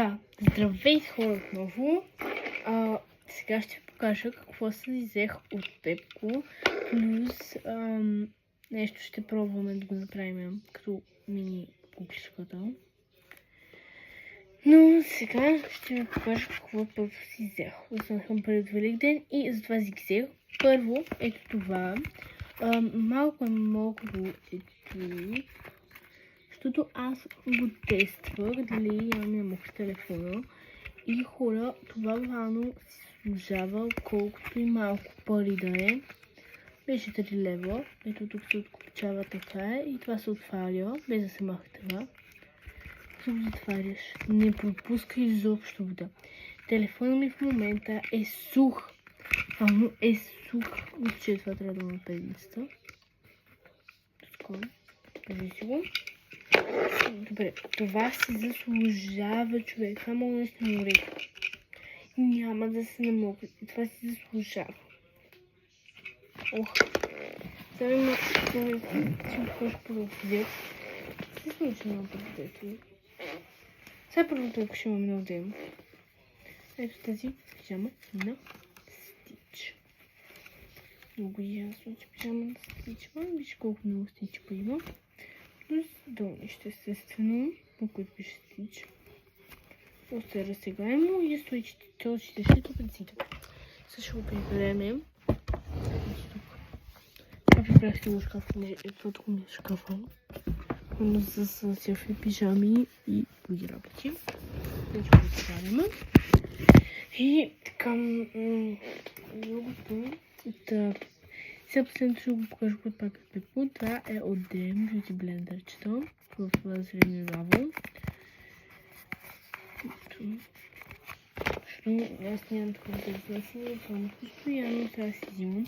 Здравейте, хора, отново. Сега ще ви покажа какво си взех от Пепко. Плюс нещо ще пробваме да го направим като мини кукличката. Но сега ще ви покажа какво първо си взех. Останахме пред Великден и затова си взех. Първо, ето това. Малко е мокро ето. Защото аз го тествах, дали нямам мокър телефона. И хора, това вано си служава колкото и малко пари да е. Беше 3 лева. Ето тук се откопчава така и това се отваря, без да се маха това. Тук затваряш. Не пропуска изобщо вода. Телефона ми в момента е сух. Вано е сух. Мисля, че това трябва да има педницата. Кажи си го. Добре, това се заслужава, човек. Това мога да се намори. Няма да се намокри. Това се заслужава. Ох. Сега има човек. Ще го кажа първо взет. Не съм че няма първо взет. Сега първо толкова ще имаме много да има. Ето тази пижама на Стич. Много ясно, че пижама на Стич. Виж колко много стичка има. Плюс долнище, естествено, по които пише Стич. Просто е разтегаемо и стои 140-50. Сега ще го приберем. Това прибрах си го шкафа, това тук ми е шкафа. Но с селфи пижами и други работи. Вече го затваряме. И така, другото, сега последното ще го покажа от пак от Пепко. Това е от DM Beauty Blenderчето в зелено лаво. Аз нямам такова да изнесение, това постоянно трябва да си взимам.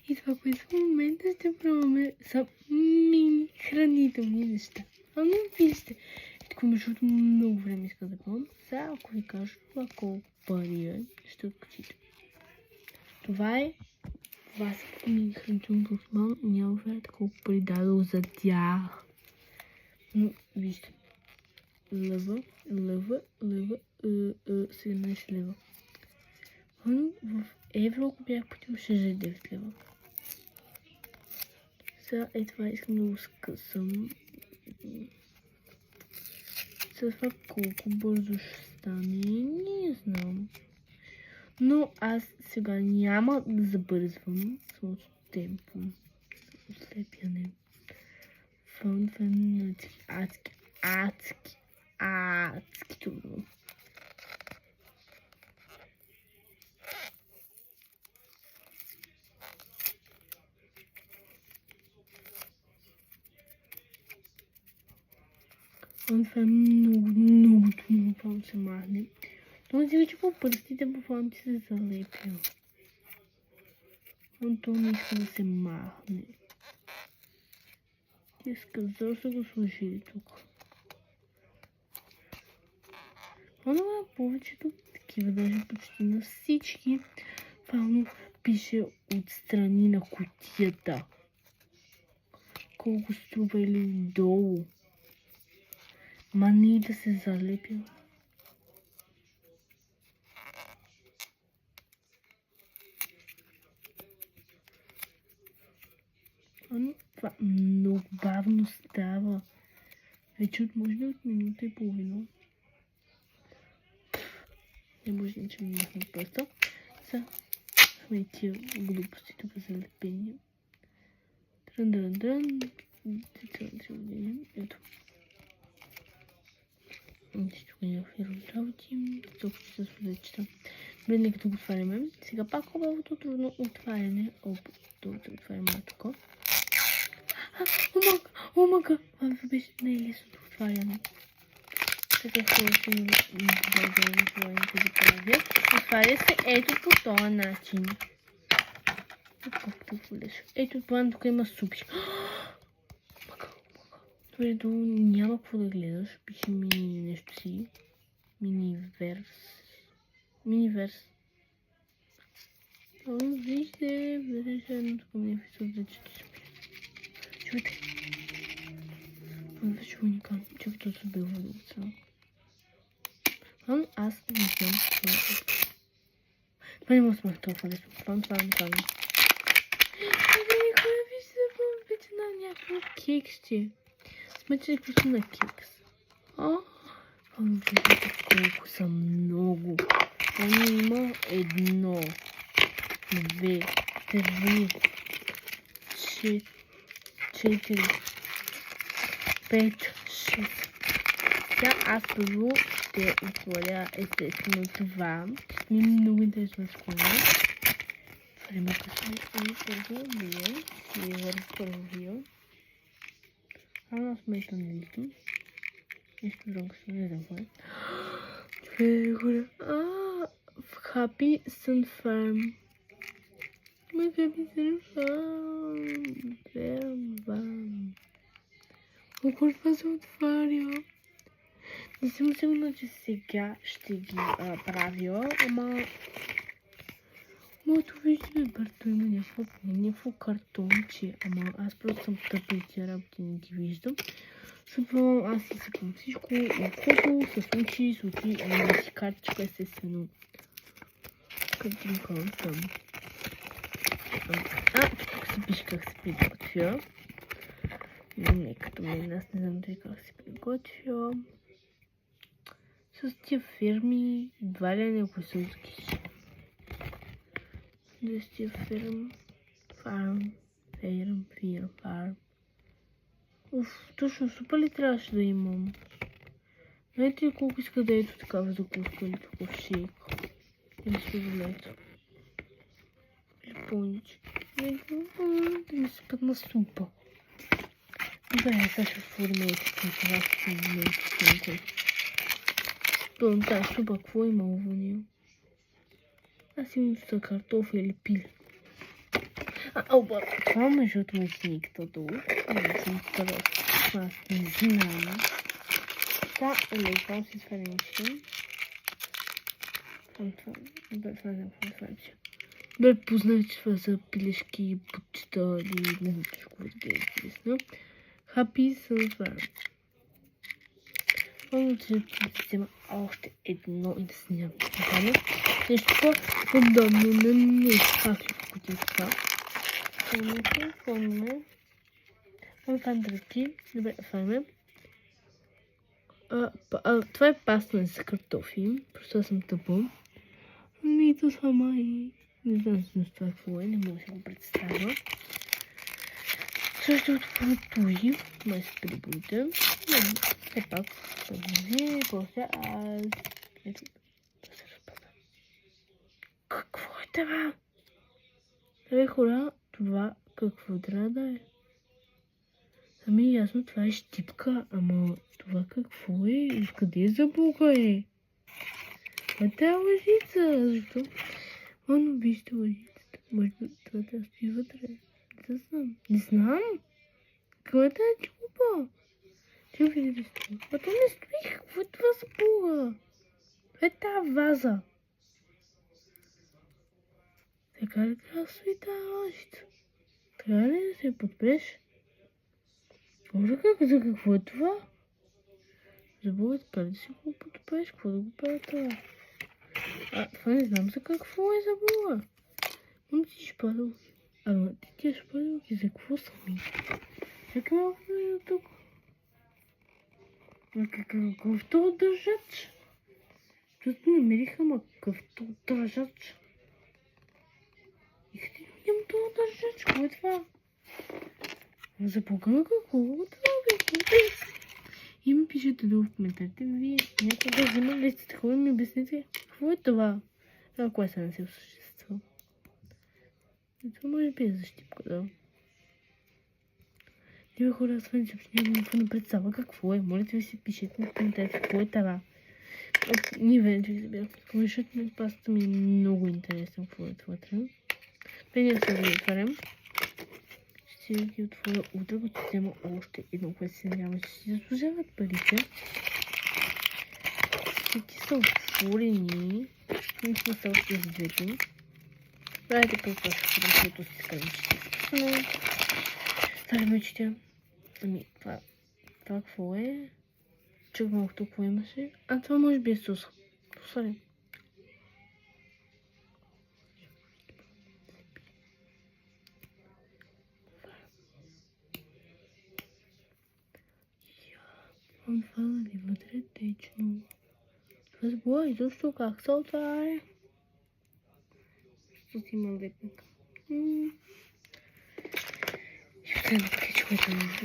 И това, което в момента ще пробваме, са мини хранителни неща. Ами вижте, тук между много време иска да пробвам. Сега, ако ви кажа това колко пари е, ще откачите. Това е са мини хранителни пластман, няма вероятно колко пари дадал за тях. Но вижте, лева, 17 лева. В евро, ако бях платил, ще е 9 лева. Сега това искам да го скъсам. Сега това колко бързо ще стане, не знам. Но аз сега няма да забързвам своето темпо. Ослепяне. Това е адски трудно. Това е много трудно, това се махне. Но си че по пръстите буквално ти се залепя. Но то не иска да се махне. Ти сказал са го сложили тук. Но повечето такива, даже почти на всички, фално пише отстрани на кутията. Колко струва или долу. Ма не да се залепя. Това много бавно става. Вече може от минута и половина. Не може ничего не махна просто. Сега сме тия глупости тук за лепение. Трън. Ето. Тук някакви работи. Тук ще се свлечета. Добре, нека да го отваряме. Сега пак хубавото трудно отваряне. Другото отваряме така. Омага! Това беше най-лесното отваряне. Така хубаво ще ми да ги правя. Отваря се ето по този начин. Ето това тук има супи. Това ето няма какво да гледаш. Пише мини нещо си. Миниверс. Вижте, едното към ефисод да четиш. Чувайте. Това беше уникално. Чувайте се бил водица. Аз не знам това. Това не мога да смах толкова лесно. Това. Абе, хора, ви се запомните на някакво кексче. Смачали какво на кекс. Помня, колко са много. Има 1, 2, 3, 4, 5, 6. Сега аз първо ще отворя естествено това. Ми е много интересно с това. Отворим първо вие. Първо. Аз смешно не литам. Нещо друго ще не знам кое. В Happy Sun Farm. Колко това се отваря? Не съм сигурна, че сега ще ги правя, ама... Моето виждане бърто има някакво картонче, ама аз просто съм тъпа и тия работи не ги виждам. Защото аз си съпвам всичко, и каквото се случи, и да си картичка естествено. Като духам съм. Тук се пише как се приготвя. Не като мен, аз не знам дали как се приготвя. С тия фирми, едва ли е някой сълски. Да с тия фарм. Точно супа ли трябваше да имам? Знаете ли колко иска да ето такава закуска или такъв шейк? Или сладолето? Или пониче? Да ми се път на супа. Добре, сега ще отворим етиката. Това ще се етиката. Пълно тази супа, какво има в нея? Аз имам за картофи или пили. Това между другото е синиката долу. Аз не знам. Олеквам си сваренички. Добре, познах, че това са пилешки, почта или не знам какво да е интересно. Happy Sun Farm. Помня, че взема още едно и да си нямам. Нещо по-подобно на нещаки в кутийка. Помня. Пандрати. Добре, файме. Това е паста за картофи. Просто съм тъпо. Ами, това май. Не знам с това какво е. Не мога да си го представя. Същото протуи. Май се прибуде. Все пак. Първи. После аз. Ето. Да се разпада. Какво е това? Абе, хора, това какво трябва да е? Ами ясно, това е щипка, ама това какво е? И къде е забуга е? Това е тази лъжица, защо? Ано, вижте лъжицата. Може би това да стои вътре. Не знам. Не знам. Какво е тази чупа? Чакай къде да стои. А то не стои. Какво е това забуга? Това е тази ваза. Така ли трябва да стои тази лъжица? Трябва ли да се подпреш? Може за какво е това? Забуга така ли да си го подпреш? Какво да го правя това? Това не знам за какво е забуга. Мам ти шпадал. Ама ти тия шпадалки за какво са ми? Чакай малко да видя тук. Какъв това държач? Тут намериха, какъв това държач? И къде нямам това държач? Какво е това? За Бога, какво е това? И ми пишете долу в коментарите. Вие някога взимали ли сте такова и ми обясните какво е това? Кое са не се осъществува? Това може би е защипка, да. Ние хора, аз фани, че нямам никаква на представа какво е. Молите ви си пишете в коментарите какво е това. Ние вече ги забирам. Защото ми пастата ми е много интересно какво е това трябва. Преди да се го отварям. Ще ги отворя утре, като взема още едно, което се надявам, че си заслужават парите. Всички са отворени. Не сме са още с двете. Дайте какво ще бъде, защото си скажем, че си стали мечтя. Ами, това какво е? Чак малко какво имаше? Това може би е сус. посолим. Он вали вътре течно. Това сбора изобщо как се отваря. Тут има лепник. Ще да птичко,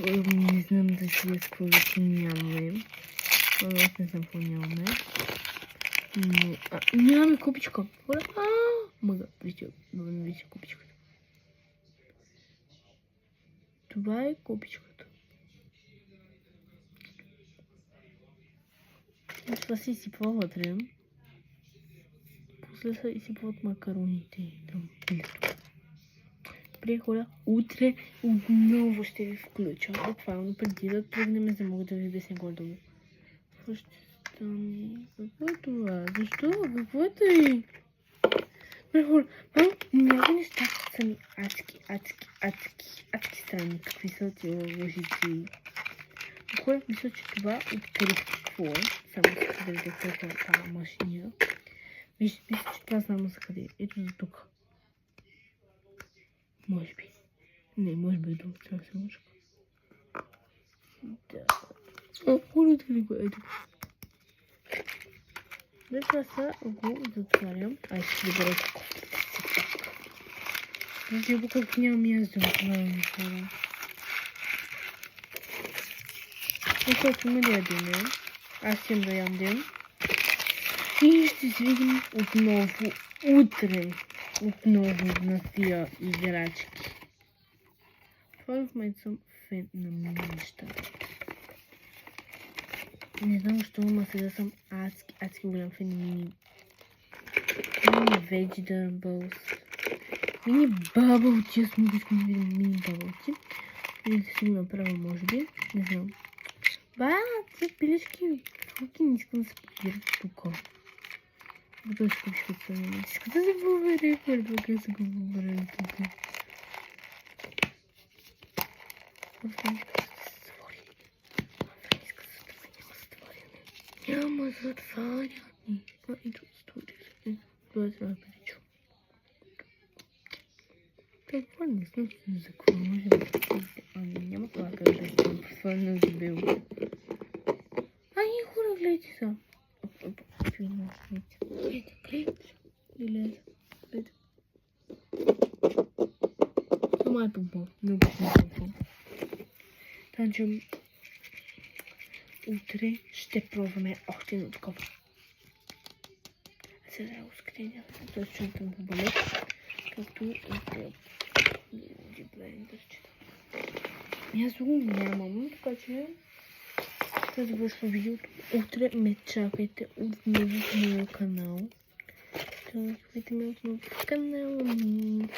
което не знам да си е с какво вече нямаме. Аз не знам какво нямаме. Но... нямаме купичка. Мага, вижте купичката. Това е купичката. Това си изсипва вътре. После се изсипват макароните. Там, добре, хора, утре отново ще ви включа. Буквално преди да тръгнем, за да мога да ви обясня горе-долу. Какво ще стане? Какво е това? Защо? Какво е тъй? Добре, хора, някои неща са ми адски странни. Какви са тия лъжици? Хора, мисля, че това открих какво е. Само за да видя какво е тази машина. Мисля, че това знам за къде. Ето за тук. Може би. Не, може би е долу. Трябва да се мъжка. Да. Хората ли го? Ето. След това са го затварям. Ай, ще ги бъде кофтите си пак. Значи, как нямам място да отварям хора. Защото ме да ядем. Аз имам да ядем. И ще се видим отново утре. Отново на тия играчки. Това в момента съм фен на неща. Не знам защо, но сега съм адски голям фен на мини vegetables. Мини бабълти. Аз много искам да видим мини бабълти. Или да си го направя, може би. Не знам. Тези пилешки фруки не искам да се подбират тук. Добре, ще купиш от съня. Иска да се побере, първо, как се го побере тук. Вратичка ще се затвори. Вратичка се затвори, няма затваряне. Ето, затвори се. Това трябва да причу. Това не знам за какво може да се... няма това как да съм фърнал дебело. Хора, гледайте са. Гледайте. Само е помпо. Много помпо. Танчо, утре ще пробваме още едно такова. А сега да ускрения. Това ще чувам по балет. Както и да блендърчета. Аз го нямам, така че да завършва видеото. Утре ме чакайте отново в моя канал. Чакайте ме отново в канала ми.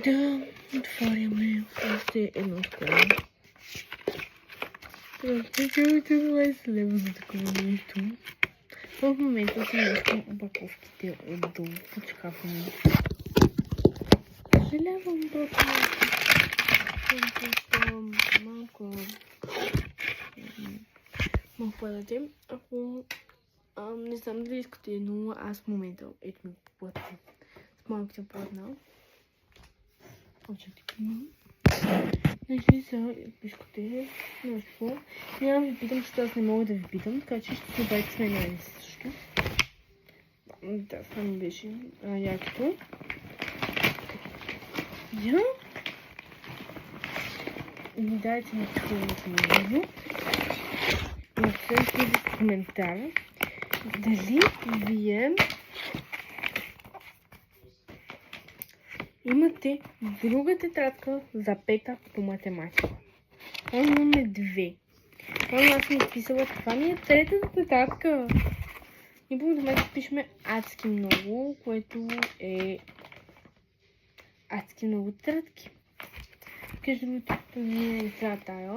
Да, отваряме още едно такова. Чакайте 20 лева за такова нещо. В момента си нещам опаковките отдолу под шкафа ми. Съжалявам просто малко падате. Ако не знам дали искате, но аз в момента ето ми платя с малките платна. Очакайте ми. Значи сега искате нещо. Няма да ви питам, защото аз не мога да ви питам, така че ще се обадите с мен също. Да, това ми беше якото. Да. И ми дайте на такова видео. Напишете в коментар дали вие имате друга тетрадка за пета по математика. Имаме две. Аз съм изписала, това ми е третата тетрадка. И по математика пишеме адски много, което е адски много тетрадки. Кажа другото, ми е цяла тая.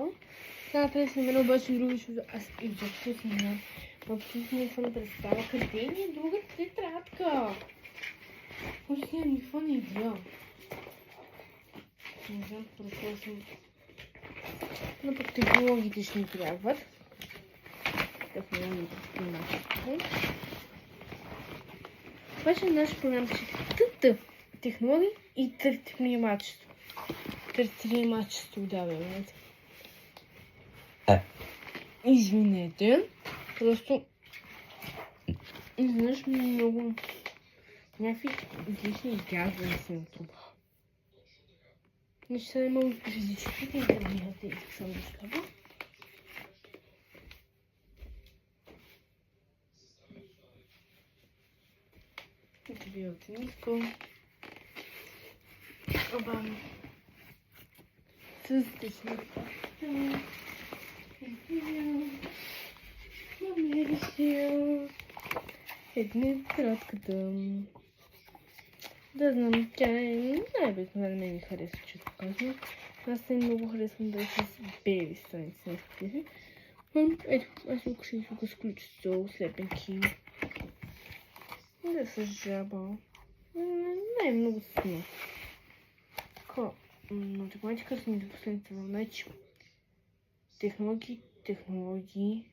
Сега трябва да се намеря обаче друго, защото аз изобщо си нямам. Абсолютно не съм представя. Къде ми е другата тетрадка? Може си нямам никаква не идея. Не знам, просто съм... Но пък технологиите ще ни трябват. Технологиите ще има. Обаче наш програма пише ТТ. Технологии и предприемачество. Предприемачество, да, бе. Извинете. Просто изведнъж много някакви излишни изказвания се натрупаха. Значи сега имало физическите интервюите и съм достава. Интервюите ниско. Обам. С техника. Едни кратката. Да знам, тя е най-обикновена, мен ми харесва, често казвам. Аз не много харесвам да е с бели страници на изписи. Ето, аз тук ще го сключа сол, слепенки. Да с жаба. Не е много смешно. Математика са ни до последната вълна. Значи, технологии,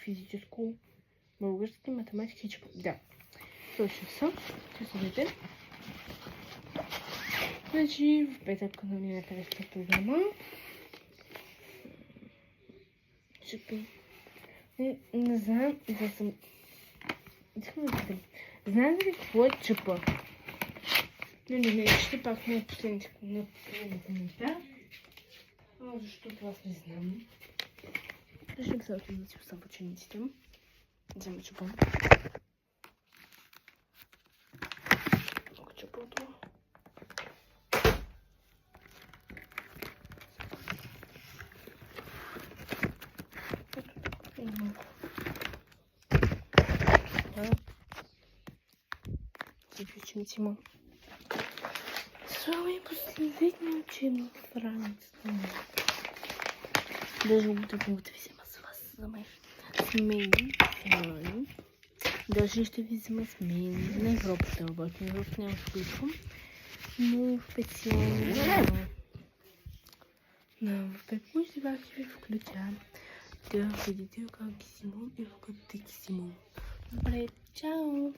физическо, български, математика и чепа. Да. Точно са. Ще се видите. Значи, в петък на ми интересна програма. Чепи. Не знам да съм... Искам да питам. Знаете ли какво е чепа? Не, ще пак на последните коментар. Защото аз не знам. Ще ги съветвам да си оставя учениците. Взема чепа. Много чепото. Ето тук и малко. Да. Всички ученици има. Само и последния учебник в раницата. Даже мога да ви взема с вас за мен. С мен. Даже ще ви взема с мен. На Европата обаче. На Европа няма включвам. Но специално на Европа може да ви включа да видите как ги Симон и как ги Симон. Добре, чао!